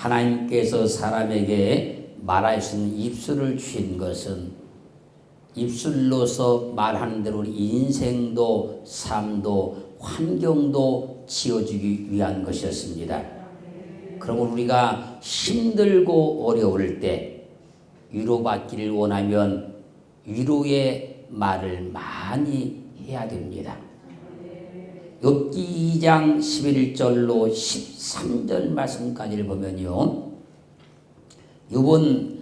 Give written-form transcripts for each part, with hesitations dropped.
하나님께서 사람에게 말할 수 있는 입술을 주신 것은 입술로서 말하는 대로 인생도 삶도 환경도 지어주기 위한 것이었습니다. 그러면 우리가 힘들고 어려울 때 위로받기를 원하면 위로의 말을 많이 해야 됩니다. 욥기 2장 11절로 13절 말씀까지를 보면요, 욥은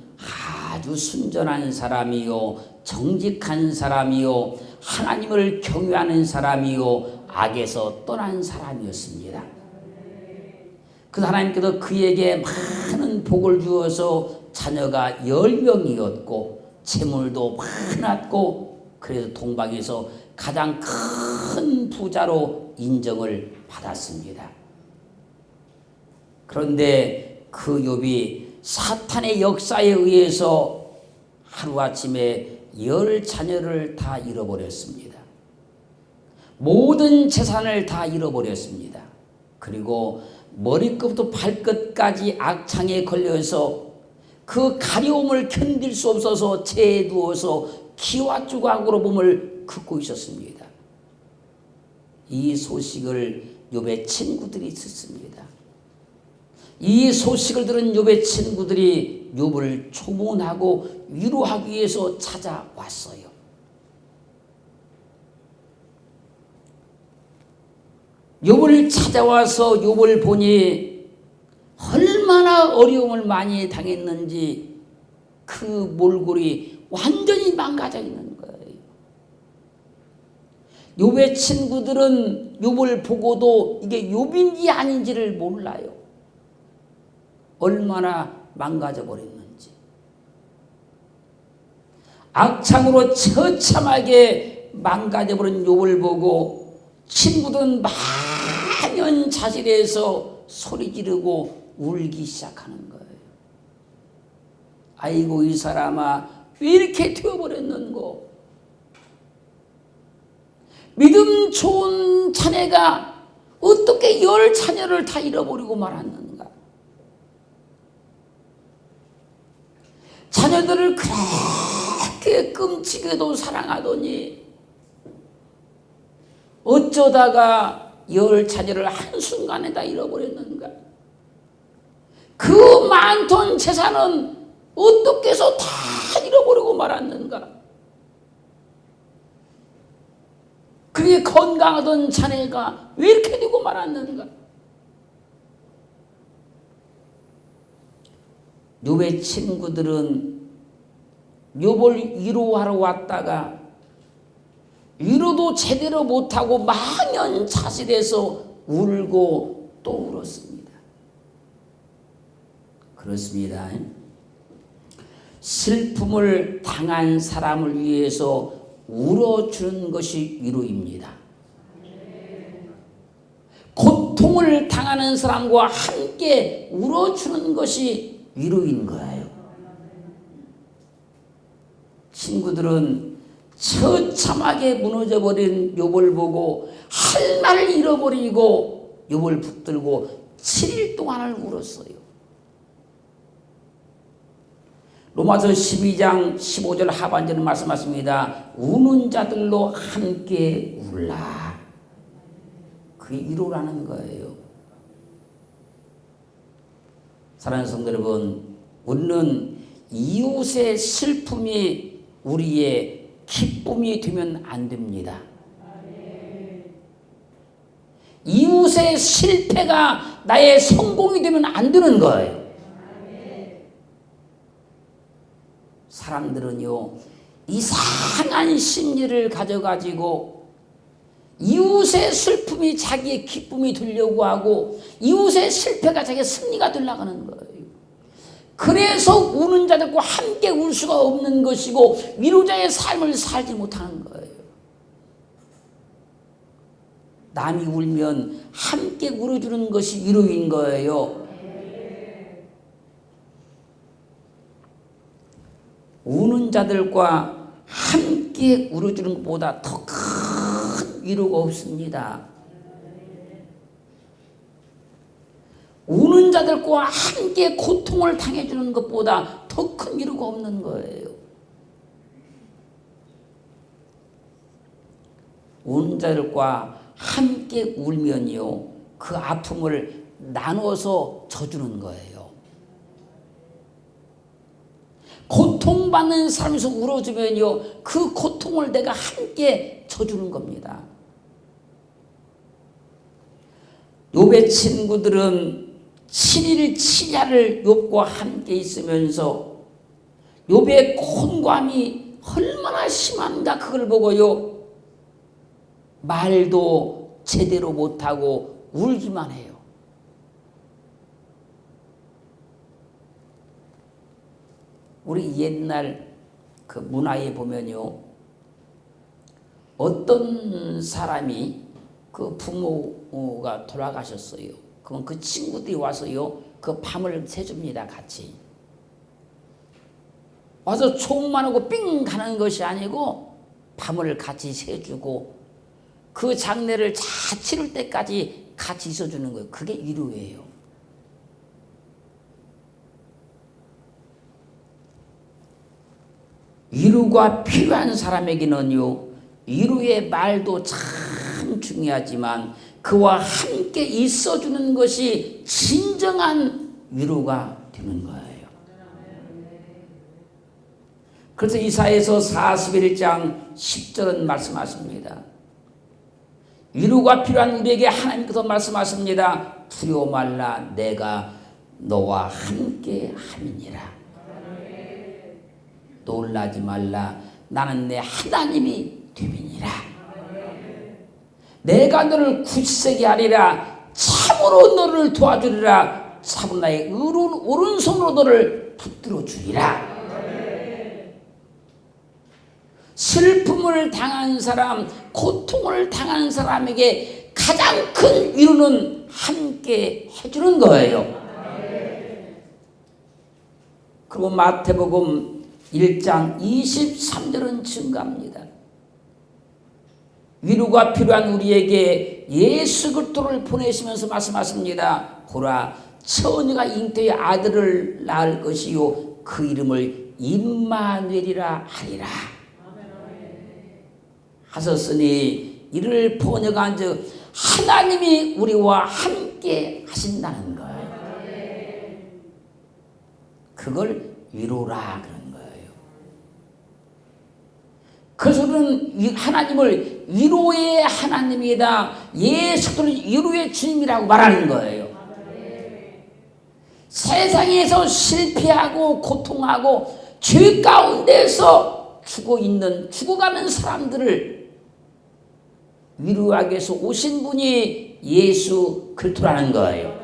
아주 순전한 사람이요 정직한 사람이요 하나님을 경외하는 사람이요 악에서 떠난 사람이었습니다. 그 하나님께서 그에게 많은 복을 주어서 자녀가 10명이었고 재물도 많았고 그래서 동방에서 가장 큰 부자로 인정을 받았습니다. 그런데 그 욥이 사탄의 역사에 의해서 하루아침에 10자녀를 다 잃어버렸습니다. 모든 재산을 다 잃어버렸습니다. 그리고 머리끝부터 발끝까지 악창에 걸려서 그 가려움을 견딜 수 없어서 재에 누워서 기와 조각으로 몸을 긋고 있었습니다. 이 소식을 욥의 친구들이 듣습니다. 이 소식을 들은 욥의 친구들이 욥을 조문하고 위로하기 위해서 찾아왔어요. 욥을 찾아와서 욥을 보니 얼마나 어려움을 많이 당했는지 그 몰골이 완전히 망가져 있는 거예요. 욥의 친구들은 욥을 보고도 이게 욥인지 아닌지를 몰라요. 얼마나 망가져 버렸는지. 악창으로 처참하게 망가져 버린 욥을 보고 친구들은 만연자실해서 소리 지르고 울기 시작하는 거예요. 아이고 이 사람아 왜 이렇게 되어버렸는고. 믿음 좋은 자네가 어떻게 10자녀를 다 잃어버리고 말았는가. 자녀들을 그렇게 끔찍하게도 사랑하더니 어쩌다가 10자녀를 한순간에 다 잃어버렸는가. 그 많던 재산은 어떻게 해서 다 잃어버리고 말았는가. 그게 건강하던 자네가 왜 이렇게 되고 말았는가. 욥의 친구들은 욥을 위로하러 왔다가 위로도 제대로 못하고 망연자실해서 울고 또 울었습니다. 그렇습니다. 슬픔을 당한 사람을 위해서 울어주는 것이 위로입니다. 고통을 당하는 사람과 함께 울어주는 것이 위로인 거예요. 친구들은 처참하게 무너져버린 욥을 보고 할 말을 잃어버리고 욥을 붙들고 7일 동안을 울었어요. 로마서 12장 15절 하반절은 말씀하십니다. 우는 자들로 함께 울라. 그게 위로라는 거예요. 사랑하는 성도 여러분, 웃는 이웃의 슬픔이 우리의 기쁨이 되면 안 됩니다. 이웃의 실패가 나의 성공이 되면 안 되는 거예요. 사람들은요 이상한 심리를 가져가지고 이웃의 슬픔이 자기의 기쁨이 되려고 하고 이웃의 실패가 자기의 승리가 되려고 하는 거예요. 그래서 우는 자들과 함께 울 수가 없는 것이고 위로자의 삶을 살지 못하는 거예요. 남이 울면 함께 울어주는 것이 위로인 거예요. 우는 자들과 함께 울어주는 것보다 더 큰 위로가 없습니다. 우는 자들 자들과 함께 고통을 당해주는 것보다 더 큰 위로가 없는 거예요. 우는 자들과 함께 울면요, 그 아픔을 나눠서 져주는 거예요. 고통받는 사람에서 울어주면요, 그 고통을 내가 함께 져주는 겁니다. 욥의 친구들은 7일 7야를 욥과 함께 있으면서 욥의 곤고함이 얼마나 심한가 그걸 보고요, 말도 제대로 못하고 울기만 해요. 우리 옛날 그 문화에 보면요, 어떤 사람이 그 부모가 돌아가셨어요. 그럼 그 친구들이 와서요, 그 밤을 새줍니다. 같이 와서 총만 하고 삥 가는 것이 아니고 밤을 같이 새주고 그 장례를 다 치를 때까지 같이 있어주는 거예요. 그게 위로예요. 위로가 필요한 사람에게는요, 위로의 말도 참 중요하지만 그와 함께 있어주는 것이 진정한 위로가 되는 거예요. 그래서 이사야서 41장 10절은 말씀하십니다. 위로가 필요한 우리에게 하나님께서 말씀하십니다. 두려워 말라, 내가 너와 함께 함이니라. 놀라지 말라, 나는 내 하나님이 됨이니라. 내가 너를 굳세게 하리라. 참으로 너를 도와주리라. 참으로 나의 의로운 오른손으로 너를 붙들어 주리라. 슬픔을 당한 사람, 고통을 당한 사람에게 가장 큰 위로는 함께 해주는 거예요. 그리고 마태복음 1장 23절은 증가합니다. 위로가 필요한 우리에게 예수 그리스도를 보내시면서 말씀하십니다. 보라, 처녀가 잉태의 아들을 낳을 것이요 그 이름을 임마누엘이라 하리라 하셨으니, 이를 번역한즉 하나님이 우리와 함께 하신다는 거예요. 그걸 위로라 그러는 거예요. 그래서 우리는 하나님을 위로의 하나님이다, 예수 그리스도는 위로의 주님이라고 말하는 거예요. 세상에서 실패하고 고통하고 죄 가운데서 죽어가는 사람들을 위로하기 위해서 오신 분이 예수 그리스도라는 거예요.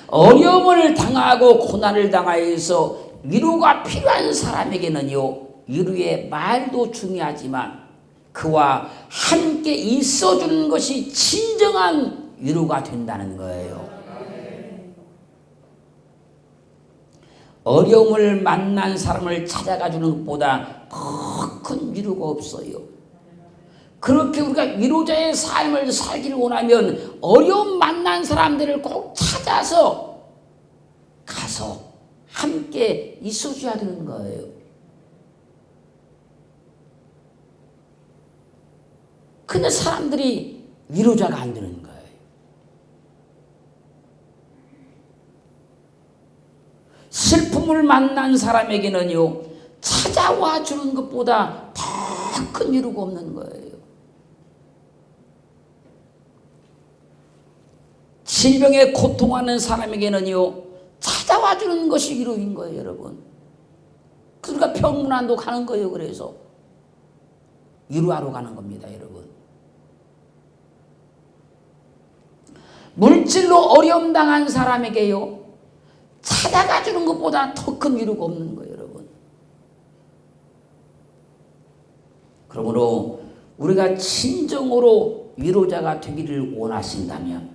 어려움을 당하고 고난을 당하여서 위로가 필요한 사람에게는요, 위로의 말도 중요하지만 그와 함께 있어주는 것이 진정한 위로가 된다는 거예요. 어려움을 만난 사람을 찾아가주는 것보다 더 큰 위로가 없어요. 그렇게 우리가 위로자의 삶을 살기를 원하면 어려움 만난 사람들을 꼭 찾아서 가서 함께 있어줘야 되는 거예요. 근데 사람들이 위로자가 안 되는 거예요. 슬픔을 만난 사람에게는요, 찾아와 주는 것보다 더 큰 위로가 없는 거예요. 질병에 고통하는 사람에게는요, 찾아와 주는 것이 위로인 거예요, 여러분. 그러니까 병문안도 가는 거예요. 그래서 위로하러 가는 겁니다, 여러분. 물질로 어려움 당한 사람에게요, 찾아가 주는 것보다 더 큰 위로가 없는 거예요, 여러분. 그러므로 우리가 진정으로 위로자가 되기를 원하신다면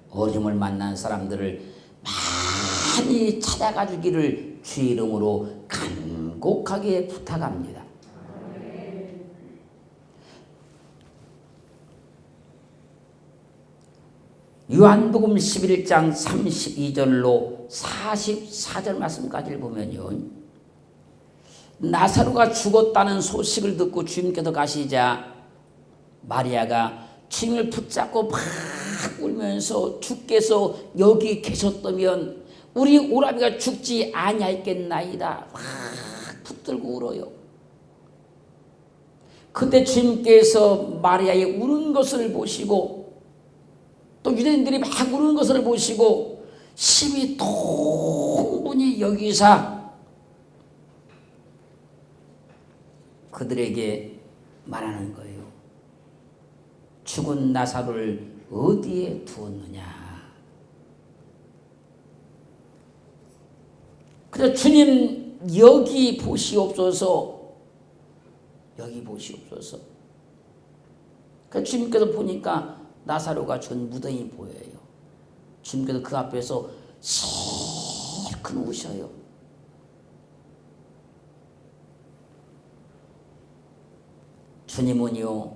어려움을 만난 사람들을 많이 찾아가 주기를 주의 이름으로 간곡하게 부탁합니다. 요한복음 11장 32절로 44절 말씀까지를 보면요, 나사로가 죽었다는 소식을 듣고 주님께서 가시자 마리아가 주님을 붙잡고 막 울면서 주께서 여기 계셨다면 우리 오라비가 죽지 아니하겠나이다 막 붙들고 울어요. 그때 주님께서 마리아의 우는 것을 보시고 또 유대인들이 막 우는 것을 보시고 심히 통분히 여기사 그들에게 말하는 거예요. 죽은 나사로를 어디에 두었느냐. 그래서 주님 여기 보시옵소서, 여기 보시옵소서. 그래서 주님께서 보니까 나사로가 죽은 무덤이 보여요. 주님께서 그 앞에서 실컷 우셔요. 주님은요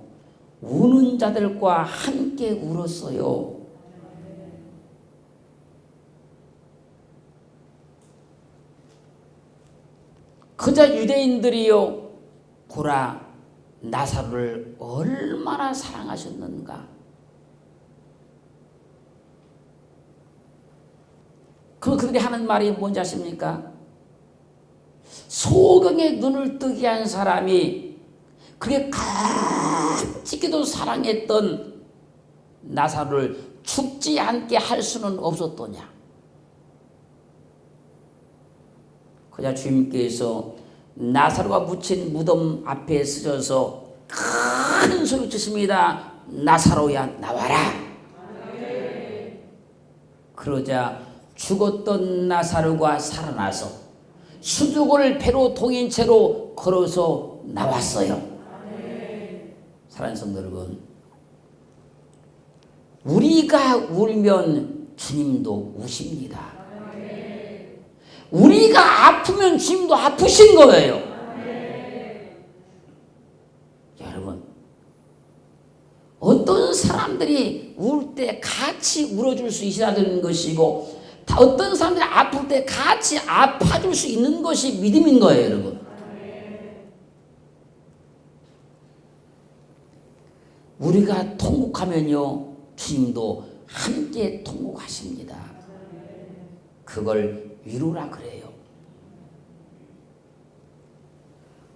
우는 자들과 함께 울었어요. 그저 유대인들이요 보라 나사로를 얼마나 사랑하셨는가. 그럼 그들이 하는 말이 뭔지 아십니까? 소경의 눈을 뜨게 한 사람이 그게 깜찍이도 사랑했던 나사로를 죽지 않게 할 수는 없었더냐. 그냥 주님께서 나사로가 묻힌 무덤 앞에 서셔서 큰 소리 치십니다. 나사로야 나와라. 그러자 죽었던 나사로가 살아나서 수족을 배로 동인 채로 걸어서 나왔어요. 사랑하는 성도 여러분, 우리가 울면 주님도 우십니다. 우리가 아프면 주님도 아프신 거예요. 여러분, 어떤 사람들이 울 때 같이 울어줄 수 있어야 되는 것이고 어떤 사람들이 아플 때 같이 아파줄 수 있는 것이 믿음인 거예요, 여러분. 우리가 통곡하면요 주님도 함께 통곡하십니다. 그걸 위로라 그래요.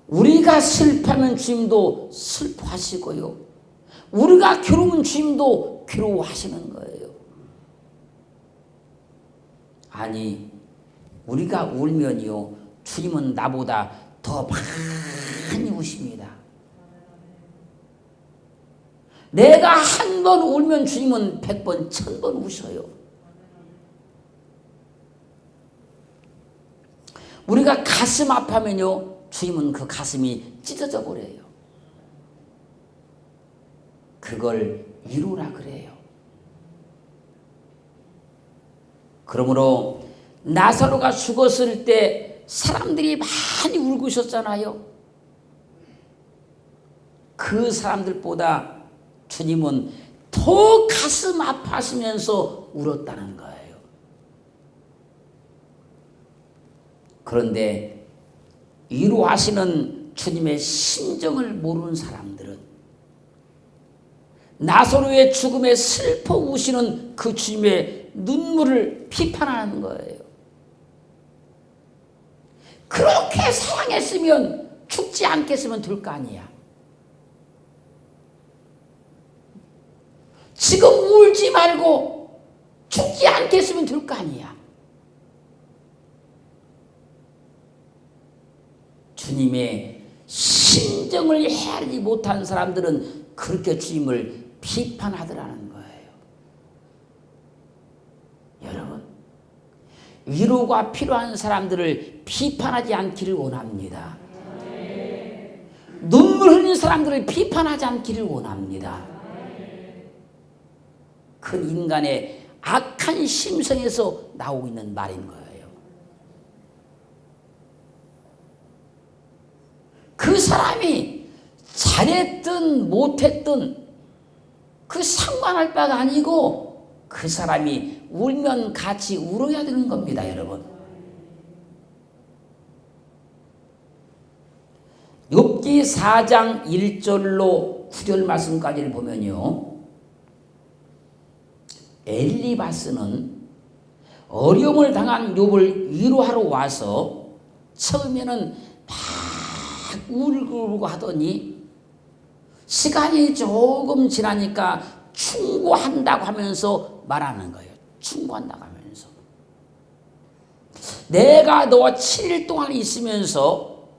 우리가 슬퍼하면 주님도 슬퍼하시고요 우리가 괴로우면 주님도 괴로워하시는 거예요. 아니 우리가 울면요 주님은 나보다 더 많이 우십니다. 내가 한 번 울면 주님은 100번, 1000번 우셔요. 우리가 가슴 아파하면요 주님은 그 가슴이 찢어져 버려요. 그걸 위로라 그래요. 그러므로 나사로가 죽었을 때 사람들이 많이 울고 있었잖아요. 그 사람들보다 주님은 더 가슴 아파하시면서 울었다는 거예요. 그런데 위로하시는 주님의 심정을 모르는 사람들은 나사로의 죽음에 슬퍼 우시는 그 주님의 눈물을 비판하는 거예요. 그렇게 사랑했으면 죽지 않겠으면 될 거 아니야. 지금 울지 말고 죽지 않겠으면 될 거 아니야. 주님의 심정을 헤아리지 못한 사람들은 그렇게 주님을 비판하더라는 거예요. 여러분, 위로가 필요한 사람들을 비판하지 않기를 원합니다. 눈물 흘리는 사람들을 비판하지 않기를 원합니다. 큰 인간의 악한 심성에서 나오고 있는 말인 거예요. 그 사람이 잘했든 못했든 그 상관할 바가 아니고 그 사람이 울면 같이 울어야 되는 겁니다, 여러분. 욥기 4장 1절로 9절 말씀까지를 보면요, 엘리바스는 어려움을 당한 욥을 위로하러 와서 처음에는 막 울고 하더니 시간이 조금 지나니까 충고한다고 하면서 말하는 거예요. 충고한다고 하면서 내가 너와 7일 동안 있으면서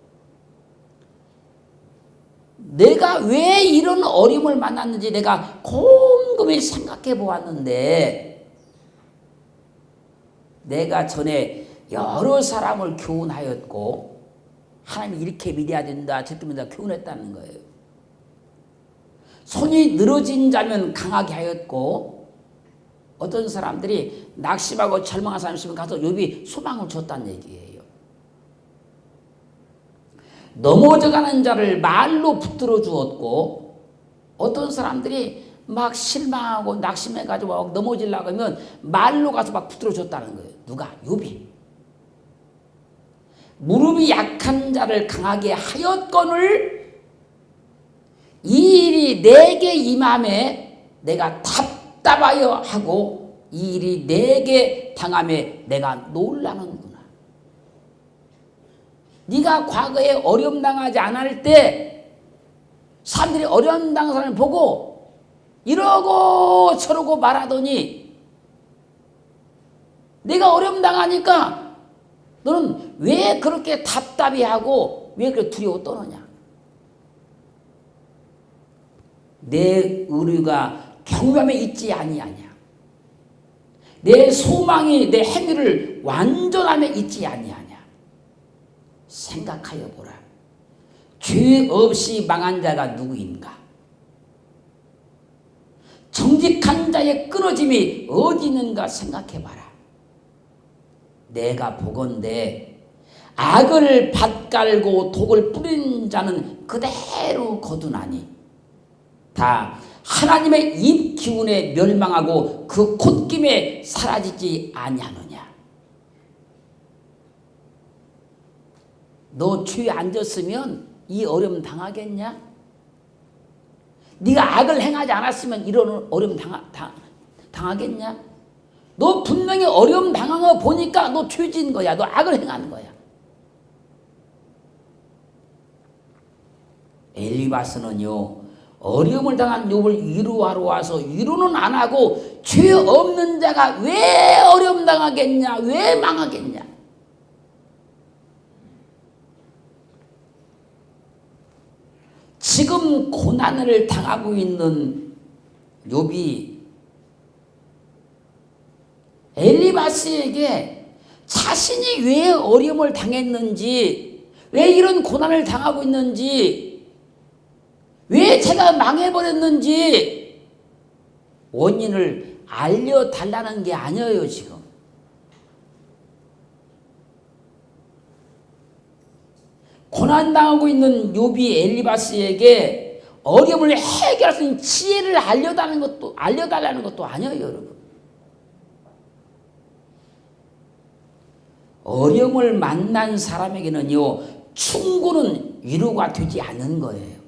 내가 왜 이런 어려움을 만났는지 내가 곰곰이 생각해 보았는데 내가 전에 여러 사람을 교훈하였고 하나님이 이렇게 믿어야 된다 저렇게 믿어야 된다 교훈했다는 거예요. 손이 늘어진 자면 강하게 하였고 어떤 사람들이 낙심하고 절망한 사람이 있으면 가서 욥이 소망을 줬다는 얘기예요. 넘어져가는 자를 말로 붙들어 주었고 어떤 사람들이 막 실망하고 낙심해가지고 넘어지려고 하면 말로 가서 막 붙들어 줬다는 거예요. 누가? 욥이. 무릎이 약한 자를 강하게 하였거늘 이 일이 내게 임함에 내가 답답하여 하고 이 일이 내게 당함에 내가 놀라는구나. 네가 과거에 어려움 당하지 않을 때 사람들이 어려움 당한 사람을 보고 이러고 저러고 말하더니 내가 어려움 당하니까 너는 왜 그렇게 답답해하고 왜 그렇게 두려워 떠느냐. 내 의뢰가 경감에 있지 아니하냐. 내 소망이 내 행위를 완전함에 있지 아니하냐. 생각하여 보라. 죄 없이 망한 자가 누구인가. 정직한 자의 끊어짐이 어디 있는가 생각해 봐라. 내가 보건대 악을 밭갈고 독을 뿌린 자는 그대로 거두나니 다 하나님의 입 기운에 멸망하고 그 콧김에 사라지지 아니하느냐. 너 죄에 앉았으면 이 어려움 당하겠냐? 네가 악을 행하지 않았으면 이런 어려움 당하겠냐? 너 분명히 어려움 당한 거 보니까 너 죄진 거야. 너 악을 행하는 거야. 엘리바스는요, 어려움을 당한 욥을 위로하러 와서 위로는 안 하고 죄 없는 자가 왜 어려움 당하겠냐? 왜 망하겠냐? 지금 고난을 당하고 있는 욥이 엘리바스에게 자신이 왜 어려움을 당했는지, 왜 이런 고난을 당하고 있는지, 왜 제가 망해버렸는지 원인을 알려달라는 게 아니에요. 지금 고난당하고 있는 욥이 엘리바스에게 어려움을 해결할 수 있는 지혜를 알려달라는 것도 아니에요. 여러분, 어려움을 만난 사람에게는요, 충고는 위로가 되지 않는 거예요.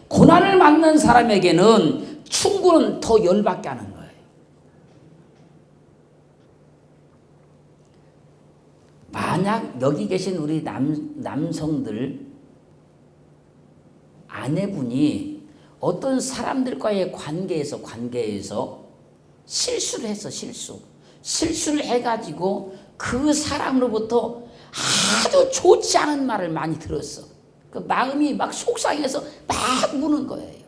고난을 만난 사람에게는 충고는 더 열받게 하는 거예요. 만약 여기 계신 우리 남성들 아내분이 어떤 사람들과의 관계에서 실수를 했어. 실수를 해가지고 그 사람으로부터 아주 좋지 않은 말을 많이 들었어. 그 마음이 막 속상해서 막 우는 거예요.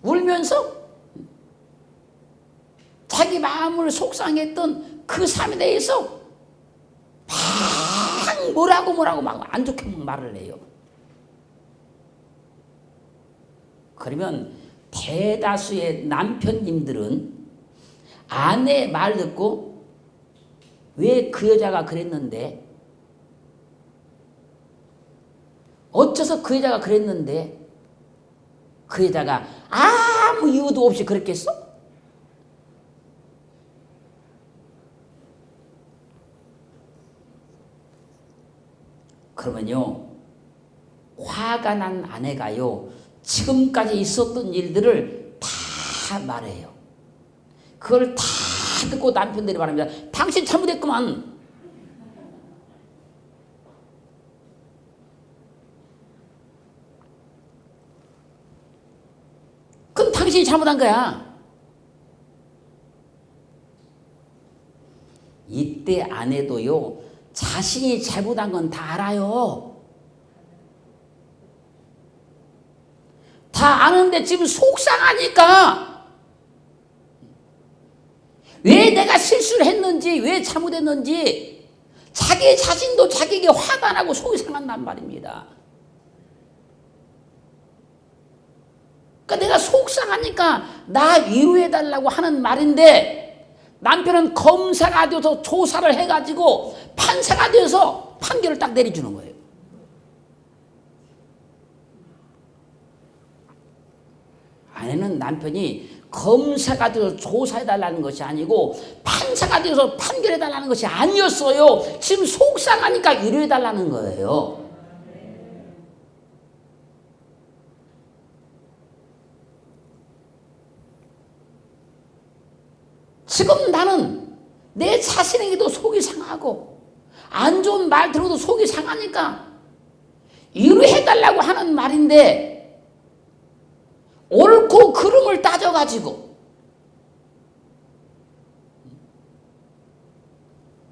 울면서 자기 마음을 속상했던 그 사람에 대해서 막 뭐라고 막 안 좋게 말을 해요. 그러면 대다수의 남편님들은 아내 말 듣고 왜 그 여자가 그랬는데 어째서 그 여자가 그랬는데 그 여자가 아무 이유도 없이 그랬겠어? 그러면요, 화가 난 아내가요, 지금까지 있었던 일들을 다 말해요. 그걸 다 듣고 남편들이 말합니다. 당신 잘못했구만. 그럼 당신이 잘못한 거야. 이때 아내도요, 자신이 잘못한 건 다 알아요. 다 아는데 지금 속상하니까 왜 내가 실수를 했는지, 왜 잘못했는지 자기 자신도 자기에게 화가 나고 속이 상한단 말입니다. 그러니까 내가 속상하니까 나 위로해달라고 하는 말인데 남편은 검사가 되어서 조사를 해가지고 판사가 되어서 판결을 딱 내려주는 거예요. 아내는 남편이 검사가 되어서 조사해달라는 것이 아니고 판사가 되어서 판결해달라는 것이 아니었어요. 지금 속상하니까 위로해달라는 거예요. 지금 나는 내 자신에게도 속이 상하고 안 좋은 말 들어도 속이 상하니까 위로해달라고 하는 말인데 옳고 그름을 따져가지고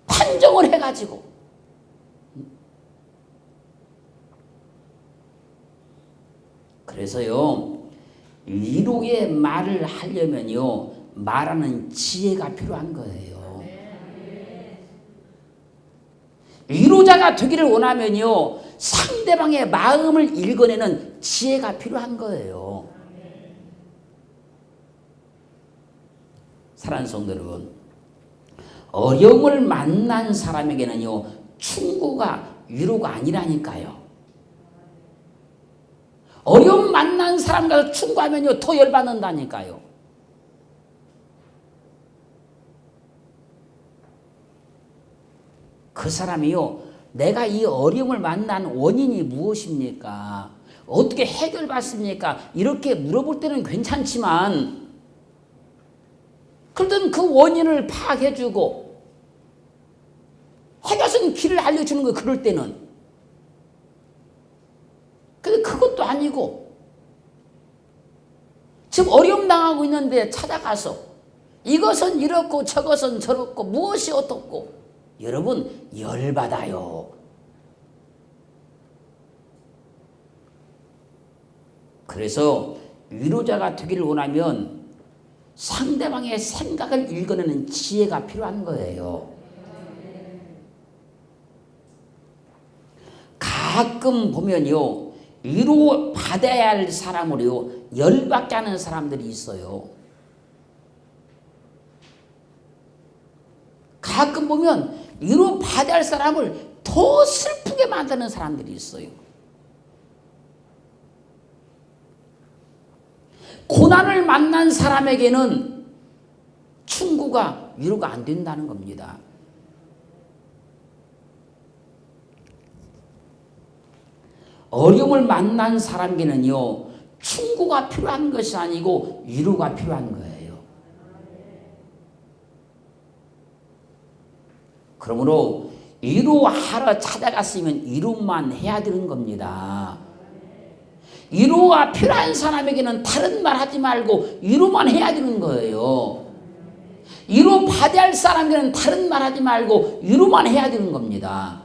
판정을 해가지고 그래서요, 위로의 말을 하려면요, 말하는 지혜가 필요한 거예요. 위로자가 되기를 원하면요, 상대방의 마음을 읽어내는 지혜가 필요한 거예요. 사랑하는 성도 여러분, 어려움을 만난 사람에게는요, 충고가 위로가 아니라니까요. 어려움 만난 사람과 충고하면요, 더 열받는다니까요. 그 사람이요, 내가 이 어려움을 만난 원인이 무엇입니까? 어떻게 해결받습니까? 이렇게 물어볼 때는 괜찮지만 그러던 그 원인을 파악해주고 해결선 길을 알려주는 거예요. 그럴 때는. 근데 그것도 아니고 지금 어려움 당하고 있는데 찾아가서 이것은 이렇고 저것은 저렇고 무엇이 어떻고, 여러분 열받아요. 그래서 위로자가 되기를 원하면 상대방의 생각을 읽어내는 지혜가 필요한 거예요. 가끔 보면요, 위로 받아야 할 사람으로요, 열받게 하는 사람들이 있어요. 가끔 보면 위로 받아야 할 사람을 더 슬프게 만드는 사람들이 있어요. 고난을 만난 사람에게는 충고가 위로가 안 된다는 겁니다. 어려움을 만난 사람에게는요, 충고가 필요한 것이 아니고 위로가 필요한 거예요. 그러므로 위로하러 찾아갔으면 위로만 해야 되는 겁니다. 위로가 필요한 사람에게는 다른 말 하지 말고 위로만 해야 되는 거예요. 위로 받아야 할 사람에게는 다른 말 하지 말고 위로만 해야 되는 겁니다.